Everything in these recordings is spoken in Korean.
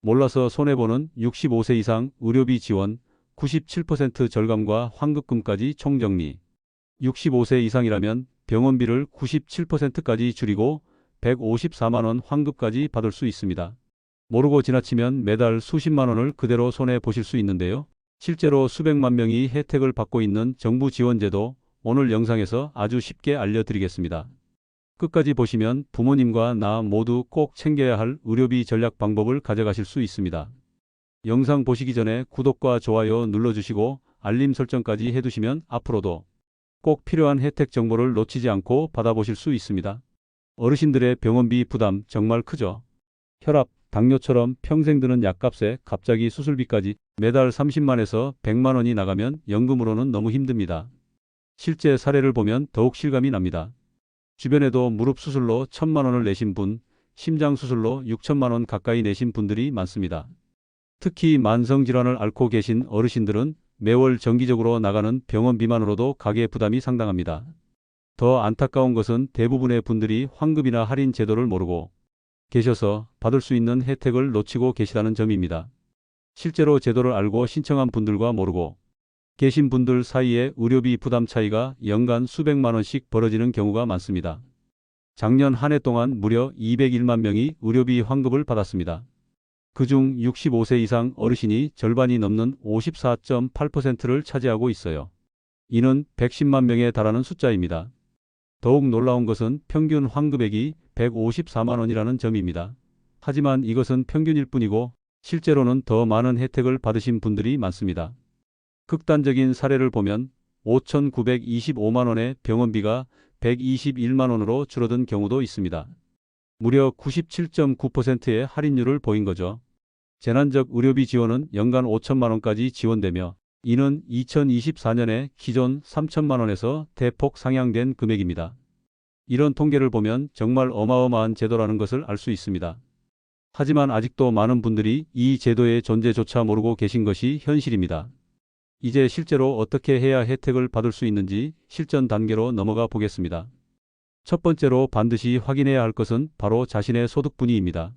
몰라서 손해보는 65세 이상 의료비 지원 97% 절감과 환급금까지 총정리. 65세 이상이라면 병원비를 97%까지 줄이고 154만 원 환급까지 받을 수 있습니다. 모르고 지나치면 매달 수십만 원을 그대로 손해 보실 수 있는데요. 실제로 수백만 명이 혜택을 받고 있는 정부 지원제도 오늘 영상에서 아주 쉽게 알려드리겠습니다. 끝까지 보시면 부모님과 나 모두 꼭 챙겨야 할 의료비 전략 방법을 가져가실 수 있습니다. 영상 보시기 전에 구독과 좋아요 눌러주시고 알림 설정까지 해두시면 앞으로도 꼭 필요한 혜택 정보를 놓치지 않고 받아보실 수 있습니다. 어르신들의 병원비 부담 정말 크죠. 혈압, 당뇨처럼 평생 드는 약값에 갑자기 수술비까지 매달 30만에서 100만 원이 나가면 연금으로는 너무 힘듭니다. 실제 사례를 보면 더욱 실감이 납니다. 주변에도 무릎 수술로 1,000만 원을 내신 분, 심장 수술로 6천만 원 가까이 내신 분들이 많습니다. 특히 만성질환을 앓고 계신 어르신들은 매월 정기적으로 나가는 병원비만으로도 가계 부담이 상당합니다. 더 안타까운 것은 대부분의 분들이 환급이나 할인 제도를 모르고 계셔서 받을 수 있는 혜택을 놓치고 계시다는 점입니다. 실제로 제도를 알고 신청한 분들과 모르고 계신 분들 사이에 의료비 부담 차이가 연간 수백만 원씩 벌어지는 경우가 많습니다. 작년 한 해 동안 무려 201만 명이 의료비 환급을 받았습니다. 그중 65세 이상 어르신이 절반이 넘는 54.8%를 차지하고 있어요. 이는 110만 명에 달하는 숫자입니다. 더욱 놀라운 것은 평균 환급액이 154만 원이라는 점입니다. 하지만 이것은 평균일 뿐이고 실제로는 더 많은 혜택을 받으신 분들이 많습니다. 극단적인 사례를 보면 5,925만 원의 병원비가 121만 원으로 줄어든 경우도 있습니다. 무려 97.9%의 할인율을 보인 거죠. 재난적 의료비 지원은 연간 5천만 원까지 지원되며 이는 2024년에 기존 3천만 원에서 대폭 상향된 금액입니다. 이런 통계를 보면 정말 어마어마한 제도라는 것을 알 수 있습니다. 하지만 아직도 많은 분들이 이 제도의 존재조차 모르고 계신 것이 현실입니다. 이제 실제로 어떻게 해야 혜택을 받을 수 있는지 실전 단계로 넘어가 보겠습니다. 첫 번째로 반드시 확인해야 할 것은 바로 자신의 소득 분위입니다.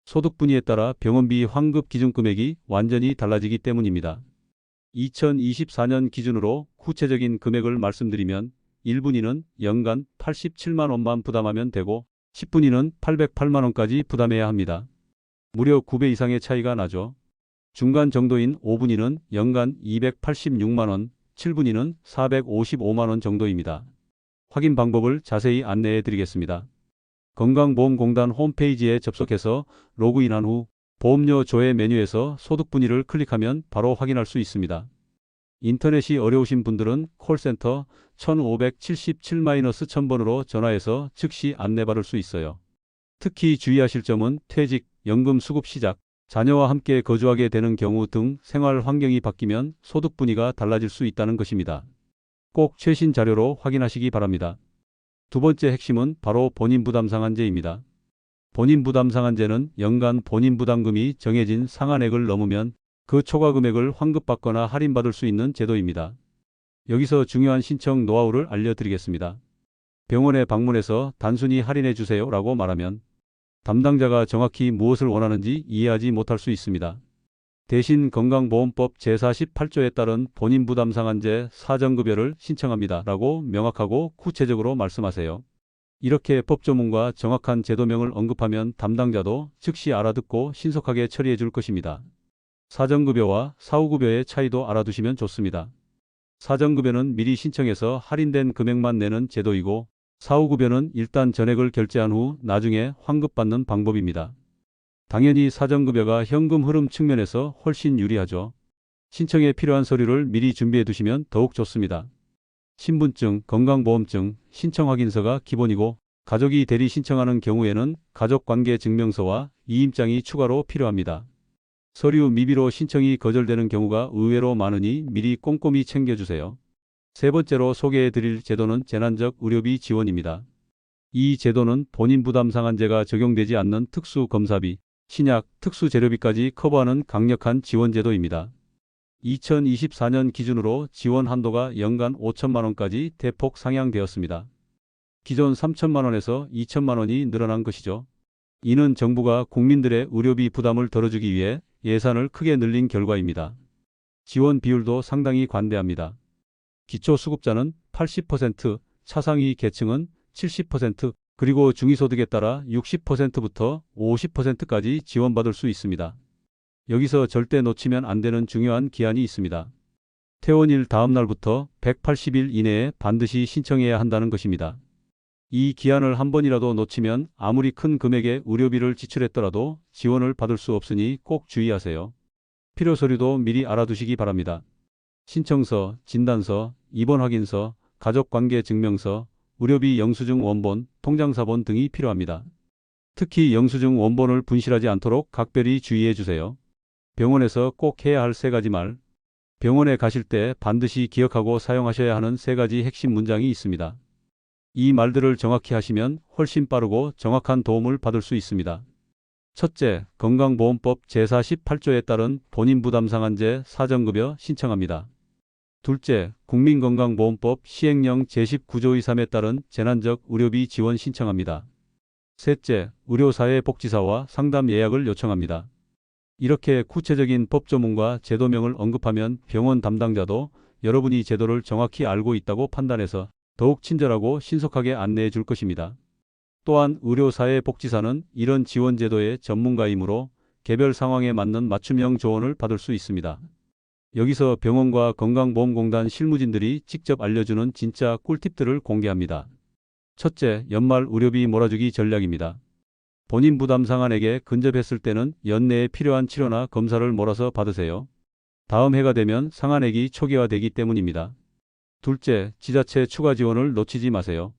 소득 분위에 따라 병원비 환급 기준 금액이 완전히 달라지기 때문입니다. 2024년 기준으로 구체적인 금액을 말씀드리면 1분위는 연간 87만 원만 부담하면 되고 10분위는 808만 원까지 부담해야 합니다. 무려 9배 이상의 차이가 나죠. 중간 정도인 5분위는 연간 286만 원, 7분위는 455만 원 정도입니다. 확인 방법을 자세히 안내해 드리겠습니다. 건강보험공단 홈페이지에 접속해서 로그인한 후 보험료 조회 메뉴에서 소득 분위를 클릭하면 바로 확인할 수 있습니다. 인터넷이 어려우신 분들은 콜센터 1577-1000번으로 전화해서 즉시 안내받을 수 있어요. 특히 주의하실 점은 퇴직, 연금 수급 시작, 자녀와 함께 거주하게 되는 경우 등 생활 환경이 바뀌면 소득 분위가 달라질 수 있다는 것입니다. 꼭 최신 자료로 확인하시기 바랍니다. 두 번째 핵심은 바로 본인 부담 상한제입니다. 본인 부담 상한제는 연간 본인 부담금이 정해진 상한액을 넘으면 그 초과 금액을 환급받거나 할인받을 수 있는 제도입니다. 여기서 중요한 신청 노하우를 알려드리겠습니다. 병원에 방문해서 단순히 할인해 주세요 라고 말하면 담당자가 정확히 무엇을 원하는지 이해하지 못할 수 있습니다. 대신 건강보험법 제48조에 따른 본인 부담 상한제 사정급여를 신청합니다 라고 명확하고 구체적으로 말씀하세요. 이렇게 법조문과 정확한 제도명을 언급하면 담당자도 즉시 알아듣고 신속하게 처리해 줄 것입니다. 사정급여와 사후급여의 차이도 알아두시면 좋습니다. 사정급여는 미리 신청해서 할인된 금액만 내는 제도이고 사후급여는 일단 전액을 결제한 후 나중에 환급받는 방법입니다. 당연히 사정급여가 현금 흐름 측면에서 훨씬 유리하죠. 신청에 필요한 서류를 미리 준비해 두시면 더욱 좋습니다. 신분증, 건강보험증, 신청확인서가 기본이고 가족이 대리 신청하는 경우에는 가족관계증명서와 이임장이 추가로 필요합니다. 서류 미비로 신청이 거절되는 경우가 의외로 많으니 미리 꼼꼼히 챙겨주세요. 세 번째로 소개해 드릴 제도는 재난적 의료비 지원입니다. 이 제도는 본인 부담 상한제가 적용되지 않는 특수검사비, 신약, 특수재료비까지 커버하는 강력한 지원 제도입니다. 2024년 기준으로 지원 한도가 연간 5천만 원까지 대폭 상향되었습니다. 기존 3천만 원에서 2천만 원이 늘어난 것이죠. 이는 정부가 국민들의 의료비 부담을 덜어주기 위해 예산을 크게 늘린 결과입니다. 지원 비율도 상당히 관대합니다. 기초수급자는 80%, 차상위 계층은 70%, 그리고 중위소득에 따라 60%부터 50%까지 지원받을 수 있습니다. 여기서 절대 놓치면 안 되는 중요한 기한이 있습니다. 퇴원일 다음 날부터 180일 이내에 반드시 신청해야 한다는 것입니다. 이 기한을 한 번이라도 놓치면 아무리 큰 금액의 의료비를 지출했더라도 지원을 받을 수 없으니 꼭 주의하세요. 필요 서류도 미리 알아두시기 바랍니다. 신청서, 진단서, 입원 확인서, 가족관계증명서, 의료비 영수증 원본, 통장사본 등이 필요합니다. 특히 영수증 원본을 분실하지 않도록 각별히 주의해 주세요. 병원에서 꼭 해야 할 3가지 말. 병원에 가실 때 반드시 기억하고 사용하셔야 하는 3가지 핵심 문장이 있습니다. 이 말들을 정확히 하시면 훨씬 빠르고 정확한 도움을 받을 수 있습니다. 첫째, 건강보험법 제48조에 따른 본인 부담 상한제 사전급여 신청합니다. 둘째, 국민건강보험법 시행령 제19조 2.3에 따른 재난적 의료비 지원 신청합니다. 셋째, 의료사회복지사와 상담 예약을 요청합니다. 이렇게 구체적인 법조문과 제도명을 언급하면 병원 담당자도 여러분이 제도를 정확히 알고 있다고 판단해서 더욱 친절하고 신속하게 안내해 줄 것입니다. 또한 의료사회복지사는 이런 지원제도의 전문가이므로 개별 상황에 맞는 맞춤형 조언을 받을 수 있습니다. 여기서 병원과 건강보험공단 실무진들이 직접 알려주는 진짜 꿀팁들을 공개합니다. 첫째, 연말 의료비 몰아주기 전략입니다. 본인 부담 상한액에 근접했을 때는 연내에 필요한 치료나 검사를 몰아서 받으세요. 다음 해가 되면 상한액이 초기화되기 때문입니다. 둘째, 지자체 추가 지원을 놓치지 마세요.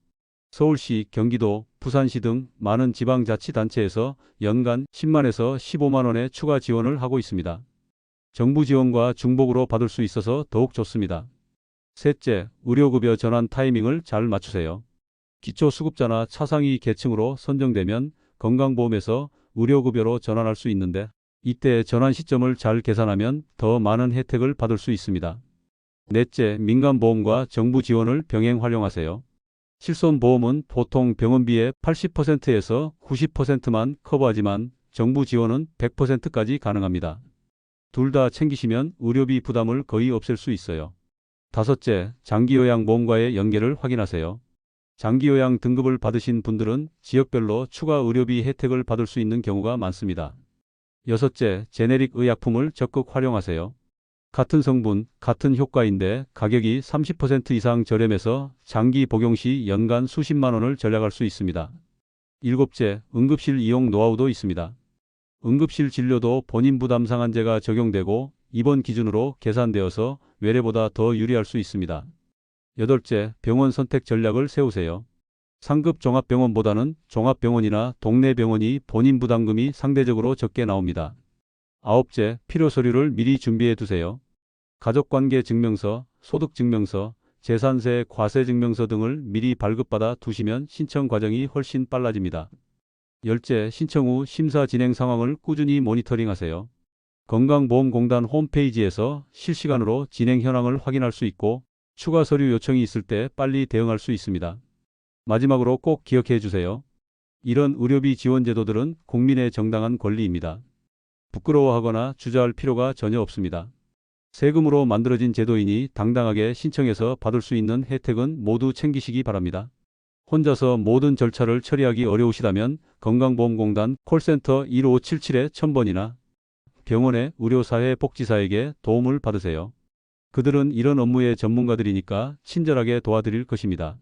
서울시, 경기도, 부산시 등 많은 지방자치단체에서 연간 10만에서 15만 원의 추가 지원을 하고 있습니다. 정부 지원과 중복으로 받을 수 있어서 더욱 좋습니다. 셋째, 의료급여 전환 타이밍을 잘 맞추세요. 기초수급자나 차상위 계층으로 선정되면 건강보험에서 의료급여로 전환할 수 있는데 이때 전환 시점을 잘 계산하면 더 많은 혜택을 받을 수 있습니다. 넷째, 민간보험과 정부 지원을 병행 활용하세요. 실손보험은 보통 병원비의 80%에서 90%만 커버하지만 정부 지원은 100%까지 가능합니다. 둘 다 챙기시면 의료비 부담을 거의 없앨 수 있어요. 다섯째, 장기요양보험과의 연계를 확인하세요. 장기요양 등급을 받으신 분들은 지역별로 추가 의료비 혜택을 받을 수 있는 경우가 많습니다. 여섯째, 제네릭 의약품을 적극 활용하세요. 같은 성분, 같은 효과인데 가격이 30% 이상 저렴해서 장기 복용 시 연간 수십만 원을 절약할 수 있습니다. 일곱째, 응급실 이용 노하우도 있습니다. 응급실 진료도 본인 부담 상한제가 적용되고 입원 기준으로 계산되어서 외래보다 더 유리할 수 있습니다. 여덟째, 병원 선택 전략을 세우세요. 상급 종합병원보다는 종합병원이나 동네 병원이 본인 부담금이 상대적으로 적게 나옵니다. 아홉째, 필요 서류를 미리 준비해 두세요. 가족관계 증명서, 소득증명서, 재산세 과세 증명서 등을 미리 발급받아 두시면 신청 과정이 훨씬 빨라집니다. 열째, 신청 후 심사 진행 상황을 꾸준히 모니터링하세요. 건강보험공단 홈페이지에서 실시간으로 진행 현황을 확인할 수 있고 추가 서류 요청이 있을 때 빨리 대응할 수 있습니다. 마지막으로 꼭 기억해 주세요. 이런 의료비 지원 제도들은 국민의 정당한 권리입니다. 부끄러워하거나 주저할 필요가 전혀 없습니다. 세금으로 만들어진 제도이니 당당하게 신청해서 받을 수 있는 혜택은 모두 챙기시기 바랍니다. 혼자서 모든 절차를 처리하기 어려우시다면 건강보험공단 콜센터 1577-1000번이나 병원의 의료사회복지사에게 도움을 받으세요. 그들은 이런 업무의 전문가들이니까 친절하게 도와드릴 것입니다.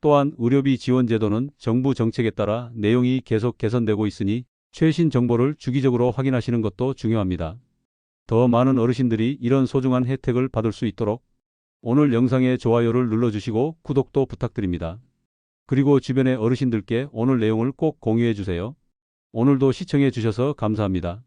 또한 의료비 지원 제도는 정부 정책에 따라 내용이 계속 개선되고 있으니 최신 정보를 주기적으로 확인하시는 것도 중요합니다. 더 많은 어르신들이 이런 소중한 혜택을 받을 수 있도록 오늘 영상에 좋아요를 눌러주시고 구독도 부탁드립니다. 그리고 주변의 어르신들께 오늘 내용을 꼭 공유해 주세요. 오늘도 시청해 주셔서 감사합니다.